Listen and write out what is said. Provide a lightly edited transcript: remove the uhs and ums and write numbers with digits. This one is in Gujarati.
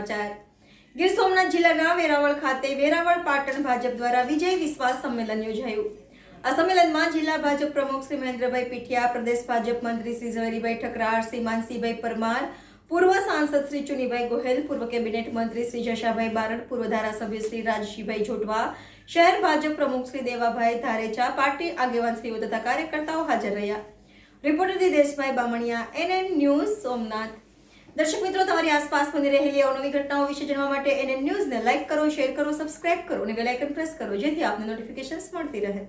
સમાચાર ગીર સોમનાથ જિલ્લાના વેરાવળ ખાતે વેરાવળ પાટણ ભાજપ દ્વારા વિજય વિશ્વાસ સંમેલન યોજાયું। આ સંમેલનમાં જિલ્લા ભાજપ પ્રમુખ શ્રી મહેન્દ્રભાઈ પીઠિયા, પ્રદેશ ભાજપ મંત્રી શ્રી ઝવેરીભાઈ ઠકરાર, શ્રી માનસીભાઈ પરમાર, પૂર્વ સાંસદ શ્રી ચુનીભાઈ ગોહેલ, પૂર્વ કેબિનેટ મંત્રી શ્રી જશાભાઈ બારડ, પૂર્વ ધારાસભ્ય શ્રી રાજશીભાઈ જોટવા, શહેર ભાજપ પ્રમુખ શ્રી દેવાભાઈ ધારેચા, પાર્ટી આગેવાનશ્રીઓ તથા કાર્યકર્તાઓ હાજર રહ્યા। Reporter Dineshbhai Bamaniya, NN news, Somnath. દર્શક મિત્રો, તમારી આસપાસ બની રહેલી અવનવી ઘટનાઓ વિશે જાણવા માટે NN ન્યૂઝને લાઇક કરો, શેર કરો, સબસ્ક્રાઇબ કરો અને બેલ આઇકન પ્રેસ કરો, જેથી આપને નોટિફિકેશન્સ મળતી રહે।